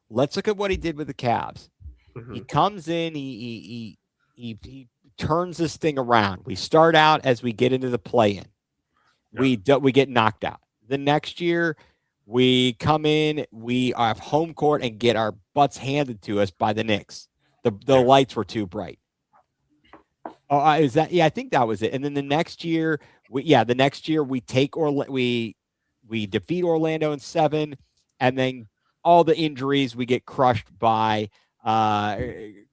S1: Let's look at what he did with the Cavs. He comes in, he turns this thing around. We start out as we get into the play-in. We get knocked out. The next year, we come in, we have home court and get our butts handed to us by the Knicks. The lights were too bright. Oh, is that? Yeah, I think that was it. And then the next year, we take we defeat Orlando in 7, and then all the injuries, we get crushed by the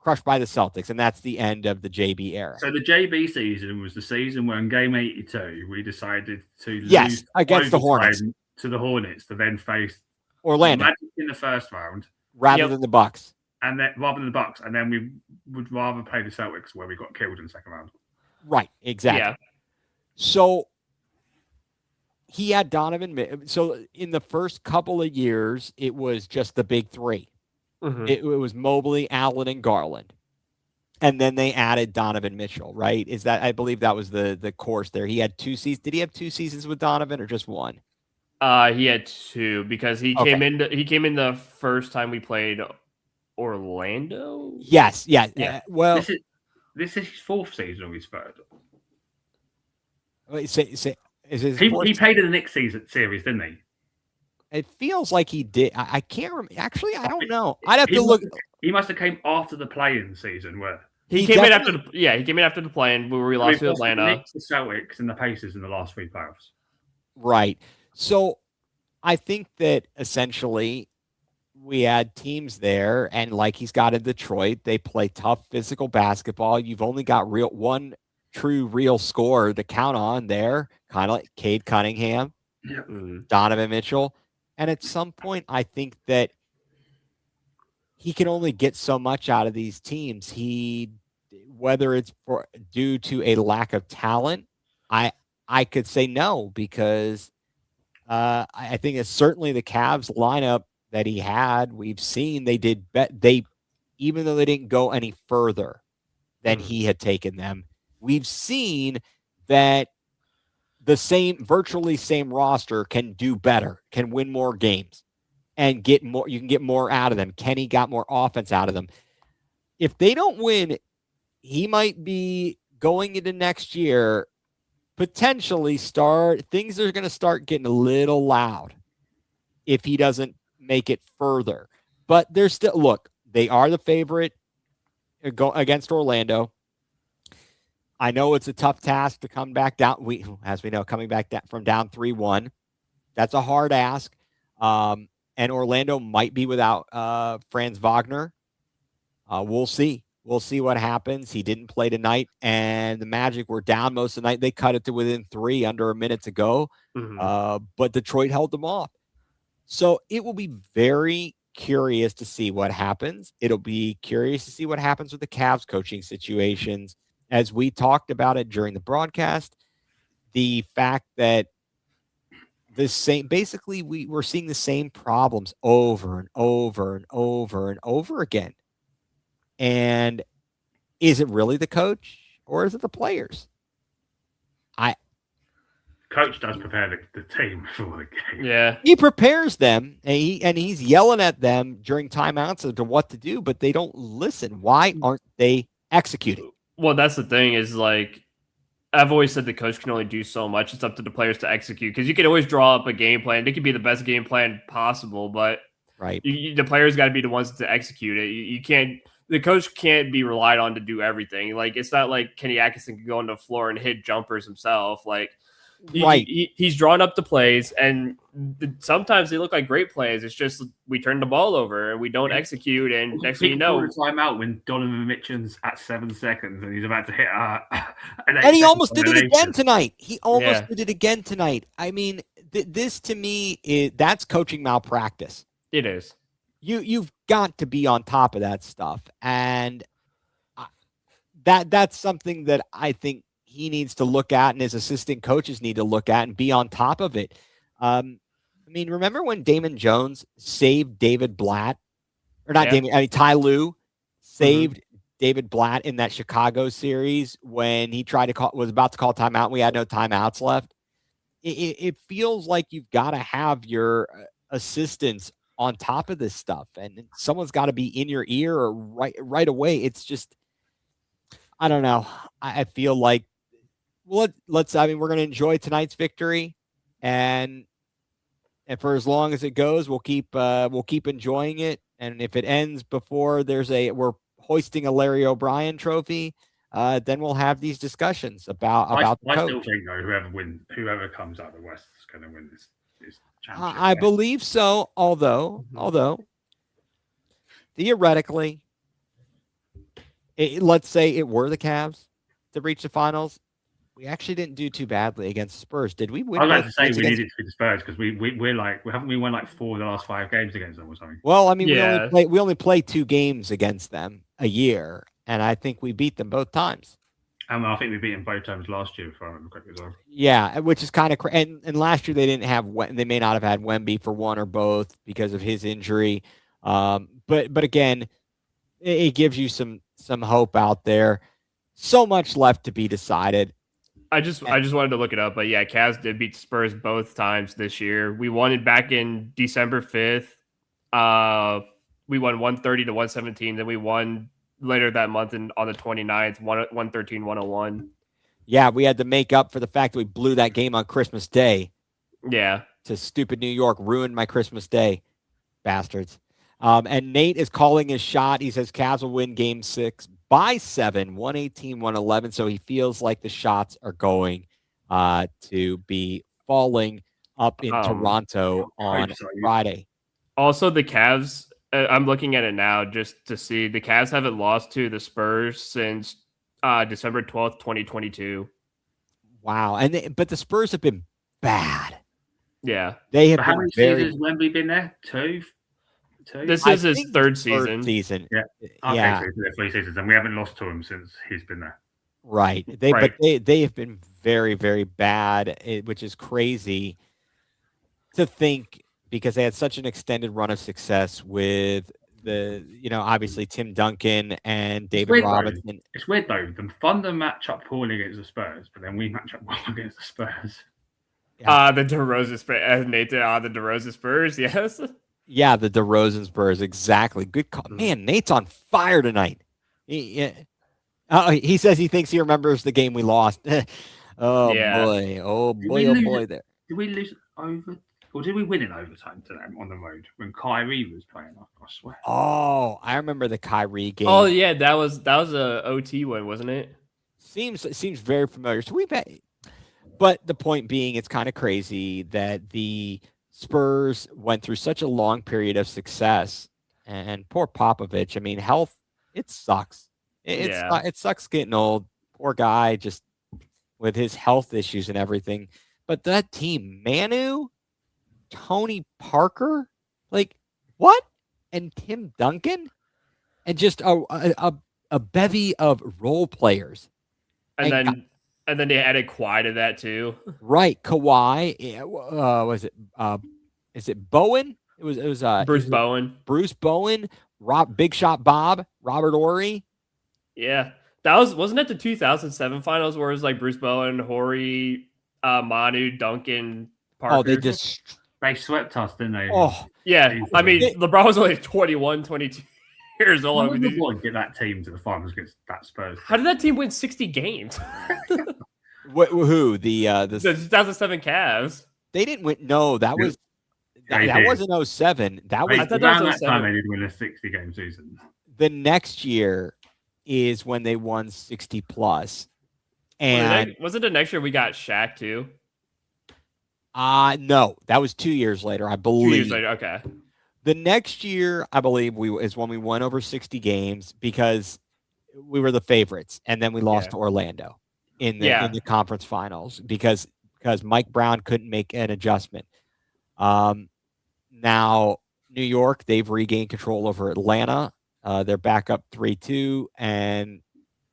S1: Celtics, and that's the end of the JB era.
S2: So the JB season was the season where in game 82 we decided to lose
S1: against the Hornets
S2: to then face
S1: Orlando
S2: Magic in the first round
S1: rather than the Bucks.
S2: And then we would rather play the Celtics where we got killed in the second round.
S1: Right, exactly. Yeah. So he had Donovan. So in the first couple of years, it was just the big 3. It was Mobley, Allen, and Garland. And then they added Donovan Mitchell, right? I believe that was the course there. He had 2 seasons. Did he have 2 seasons with Donovan or just 1?
S3: He had 2 because he came in the first time we played Orlando.
S1: Yes, yeah. Well,
S2: this is his 4th season with Spurs.
S1: Wait, say is his
S2: he played in the Knicks series, didn't he?
S1: It feels like he did. I can't remember. Actually, I don't know. I'd have to look.
S2: He must have came after the play-in season where
S3: he came in after the play-in where we lost to Atlanta.
S2: The Knicks, the Celtics, and the Pacers in the last 3 playoffs.
S1: Right. So I think that essentially we had teams there, and like he's got in Detroit, they play tough physical basketball. You've only got one true real scorer to count on there, kind of like Cade Cunningham, Donovan Mitchell. And at some point, I think that he can only get so much out of these teams. Whether it's due to a lack of talent, I could say no, because I think it's certainly the Cavs lineup that he had. We've seen they did even though they didn't go any further than he had taken them. We've seen that virtually same roster can do better, can win more games and get more. You can get more out of them. Kenny got more offense out of them. If they don't win, he might be going into next year, potentially things are going to start getting a little loud if he doesn't make it further. But they are the favorite against Orlando. I know it's a tough task to come back down. As we know, coming back from down 3-1, that's a hard ask. And Orlando might be without Franz Wagner. We'll see. We'll see what happens. He didn't play tonight, and the Magic were down most of the night. They cut it to within 3 under a minute to go. But Detroit held them off. So it will be very curious to see what happens. It'll be curious to see what happens with the Cavs coaching situations. As we talked about it during the broadcast, the fact that we're seeing the same problems over and over and over and over again. And is it really the coach or is it the players?
S2: Coach does prepare the team for the game.
S3: Yeah,
S1: he prepares them, and he's yelling at them during timeouts as to what to do, but they don't listen. Why aren't they executing?
S3: Well, that's the thing is like I've always said the coach can only do so much. It's up to the players to execute because you can always draw up a game plan. It could be the best game plan possible, but
S1: Right.
S3: the players got to be the ones to execute it. You can't. The coach can't be relied on to do everything. Like it's not like Kenny Atkinson can go on the floor and hit jumpers himself. Like
S1: Right.
S3: he's drawn up the plays, and sometimes they look like great plays. It's just we turn the ball over and we don't execute, and next thing you know,
S2: timeout when Donovan Mitchell's at 7 seconds and he's about to hit
S1: and he almost did it again tonight. He almost
S3: Yeah.
S1: did it again tonight. I mean, this to me that's coaching malpractice.
S3: it is.
S1: You've got to be on top of that stuff, and that's something that I think he needs to look at, and his assistant coaches need to look at and be on top of it. I mean, remember when Damon Jones saved David Blatt, or not Damon? I mean, Ty Lue saved David Blatt in that Chicago series when he was about to call timeout. And we had no timeouts left. It feels like you've got to have your assistants on top of this stuff, and someone's got to be in your ear or right away. It's just, I don't know. I feel like, well, we're going to enjoy tonight's victory, and for as long as it goes, we'll keep enjoying it. And if it ends before we're hoisting a Larry O'Brien trophy, then we'll have these discussions about the coach.
S2: I still think though, whoever comes out of the West is going to win this championship.
S1: I believe so. Although theoretically, let's say it were the Cavs to reach the finals, we actually didn't do too badly against the Spurs. Did we win?
S2: I was about to say we needed to be the Spurs because we're like, haven't we won like 4 of the last 5 games against them or something?
S1: Well, I mean, we only play 2 games against them a year, and I think we beat them both times.
S2: I think we beat them both times last year, if I remember correctly as well.
S1: Yeah, which is kind of and last year they may not have had Wemby for one or both because of his injury. But again, it gives you some hope out there. So much left to be decided.
S3: I just wanted to look it up, but yeah, Cavs did beat Spurs both times this year. We won it back in December 5th. We won 130 to 117. Then we won later that month on the 29th, 113-101.
S1: Yeah, we had to make up for the fact that we blew that game on Christmas Day.
S3: Yeah.
S1: To stupid New York, ruined my Christmas Day. Bastards. And Nate is calling his shot. He says Cavs will win game 6 by 7, 118-111. So he feels like the shots are going to be falling up in Toronto on Friday.
S3: Also, the Cavs, I'm looking at it now just to see the Cavs haven't lost to the Spurs since December 12th, 2022.
S1: Wow. But the Spurs have been bad.
S3: Yeah.
S1: They have
S2: how many seasons when we've been there? 2?
S3: This is his third season.
S1: Yeah.
S2: Okay,
S1: yeah.
S2: So 3 seasons, and we haven't lost to him since he's been there.
S1: Right. But they have been very, very bad, which is crazy to think because they had such an extended run of success with obviously Tim Duncan and David Robinson.
S2: It's weird though. The Thunder match up poorly against the Spurs, but then we match up well against the Spurs.
S3: Yeah. The DeRozan Spurs, Nathan. The DeRozan Spurs, yes.
S1: Yeah, the DeRozan Spurs, exactly. Good call. Man, Nate's on fire tonight. He says he thinks he remembers the game we lost. Boy. Oh boy. There.
S2: Did we lose over? Or did we win in overtime to them on the road when Kyrie was playing? I swear.
S1: Oh, I remember the Kyrie game.
S3: Oh yeah, that was a OT one, wasn't it?
S1: Seems very familiar. So but the point being, it's kind of crazy that the Spurs went through such a long period of success, and poor Popovich. I mean, health, it sucks. It sucks getting old. Poor guy, just with his health issues and everything. But that team, Manu, Tony Parker, like what? And Tim Duncan, and just a bevy of role players.
S3: And then they added Kawhi to that too.
S1: Right, Kawhi. Was it? Is it Bowen? It was
S3: Bruce Bowen.
S1: Bruce Bowen. Big Shot Bob. Robert Horry.
S3: Yeah, wasn't that the 2007 finals where it was like Bruce Bowen, Horry, Manu, Duncan, Parker.
S1: Oh,
S2: they swept us, didn't they?
S1: Oh,
S3: yeah. I mean, LeBron was only 21, 22. years old.
S2: How did LeBron get that team to the finals against that Spurs team?
S3: How did that team win 60 games?
S1: Who the
S3: 2007 Cavs.
S1: They didn't win. No, that was that wasn't 07. That was
S3: I thought
S2: around
S3: that was
S2: that time
S3: 07.
S2: they did win a 60-game season.
S1: the next year is when they won 60 plus. And
S3: was it the next year we got Shaq too?
S1: no, that was 2 years later, I
S3: 2
S1: believe.
S3: years later, okay.
S1: The next year, I believe, is when we won over 60 games because we were the favorites, and then we lost to Orlando in the conference finals because Mike Brown couldn't make an adjustment. Now New York, they've regained control over Atlanta. They're back up 3-2, and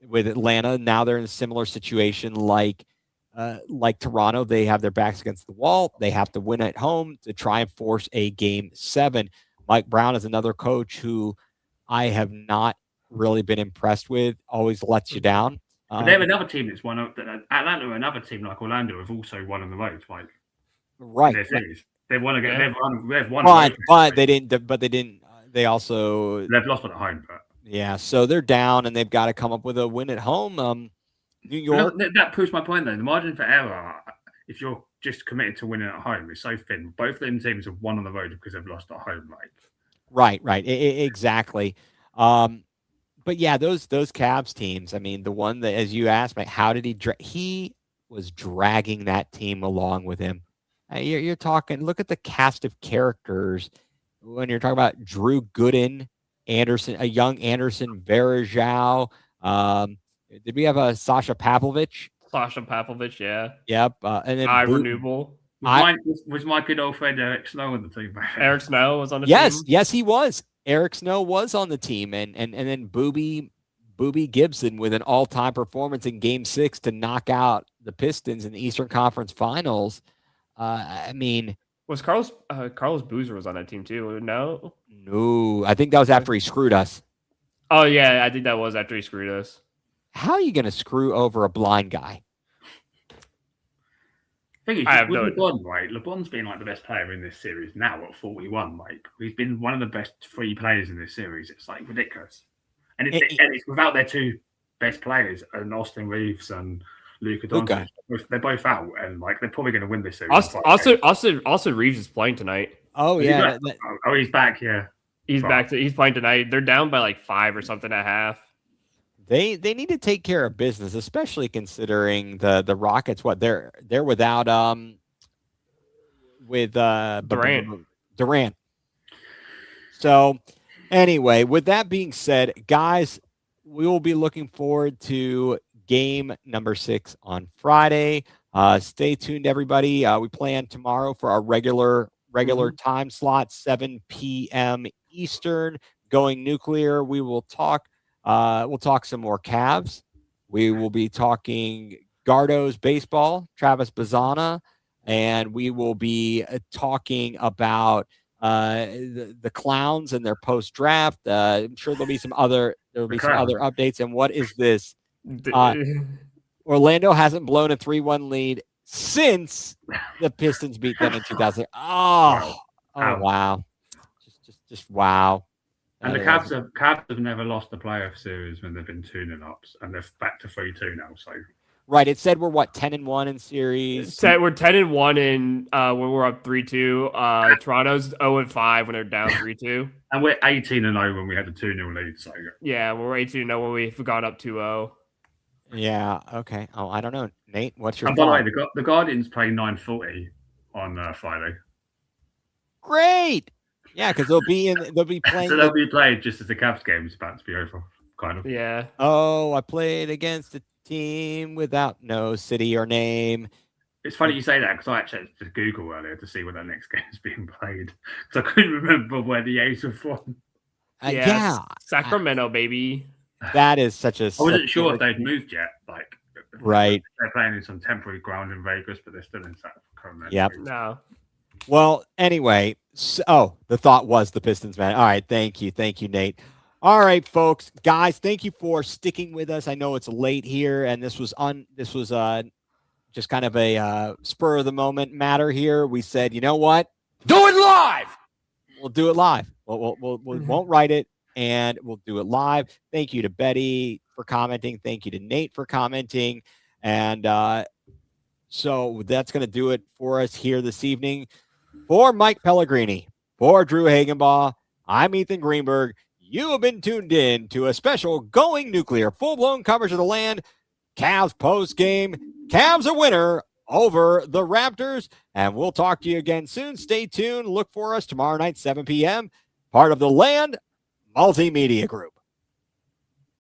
S1: with Atlanta now they're in a similar situation like Toronto. They have their backs against the wall. They have to win at home to try and force a game 7. Mike Brown is another coach who I have not really been impressed with. Always lets you down.
S2: But they have another team that's won. Atlanta, another team like Orlando, have also won on the road. Like
S1: right,
S2: their series. They've won again. They've won.
S1: But they didn't. But they didn't. They also
S2: they've lost at home. But
S1: yeah, so they're down, and they've got to come up with a win at home. New York.
S2: That proves my point, though. The margin for error, if you're just committed to winning at home, is so thin. Both of them teams have won on the road because they've lost at home. Like
S1: right, exactly. But yeah, those Cavs teams. I mean, the one that, as you asked me, how did he was dragging that team along with him. You're talking. Look at the cast of characters when you're talking about Drew Gooden, Anderson, a young Anderson Varejao. Did we have a Sasha Pavlovich?
S3: Sasha Pavlovich, yeah.
S1: Yep. And then
S3: Renewable.
S2: Was my good old friend Eric Snow on the team?
S3: Eric Snow was on the team?
S1: Yes, he was. Eric Snow was on the team. And then Booby Gibson with an all-time performance in Game 6 to knock out the Pistons in the Eastern Conference Finals. I mean...
S3: Was Carlos Boozer was on that team too? No?
S1: No. I think that was after he screwed us.
S3: Oh, yeah. I think that was after he screwed us.
S1: How are you going to screw over a blind guy?
S2: LeBron, right? LeBron's been like the best player in this series now at 41. Like he's been one of the best 3 players in this series. It's like ridiculous, and it's without their 2 best players, and Austin Reeves and Luka Doncic. They're both out, and like they're probably going to win this series.
S3: Austin Reeves is playing tonight.
S1: Oh yeah.
S2: He's back. Yeah,
S3: he's back. He's playing tonight. They're down by like 5 or something at half.
S1: They need to take care of business, especially considering the Rockets. What they're without Durant. So anyway, with that being said, guys, we will be looking forward to game number 6 on Friday. Stay tuned, everybody. We plan tomorrow for our regular time slot, 7 p.m. Eastern. Going nuclear. We will talk. We'll talk some more Cavs. We will be talking Gardo's baseball, Travis Bazzana, and we will be talking about the Clowns and their post-draft. I'm sure there'll be some other updates. And what is this? Orlando hasn't blown a 3-1 lead since the Pistons beat them in 2000. Oh wow. Just wow.
S2: And the Cavs have never lost a playoff series when they've been 2-0 up, and they're back to 3-2 now. So
S1: right, it said we're 10-1 in series.
S3: We're 10-1 in when we're up 3-2. Toronto's 0-5 when they're down 3-2,
S2: and we're 18-0 when we had a 2-0 lead. So
S3: yeah, we're 18-0 when we've gone up 2-0.
S1: Yeah. Okay. Oh, I don't know, Nate. What's your?
S2: And by the way, the Guardians play 9:40 on Friday.
S1: Great. Yeah, because they'll be playing.
S2: So they'll be played just as the Cavs game is about to be over, kind of.
S3: Yeah.
S1: Oh, I played against a team without no city or name.
S2: It's funny you say that because I actually had to Google earlier to see when the next game is being played because I couldn't remember where the A's were from.
S1: Yeah,
S3: Sacramento, baby.
S1: That is such a.
S2: I wasn't sure if they'd moved yet. Like,
S1: right?
S2: They're playing in some temporary ground in Vegas, but they're still in Sacramento.
S1: Yep.
S3: No.
S1: Well, anyway, the thought was the Pistons, man. All right, thank you, Nate. All right, folks, guys, thank you for sticking with us. I know it's late here, and this was just kind of a spur of the moment matter here. We said, you know what?
S4: Do it live.
S1: We'll do it live. We won't write it, and we'll do it live. Thank you to Betty for commenting. Thank you to Nate for commenting. And so that's going to do it for us here this evening. For Mike Pellegrini, for Drew Hagenbaugh, I'm Ethan Greenberg. You have been tuned in to a special Going nuCLEar full-blown coverage of the Land Cavs post-game. Cavs a winner over the Raptors, and we'll talk to you again soon. Stay tuned. Look for us tomorrow night, 7 p.m., part of the Land Multimedia Group.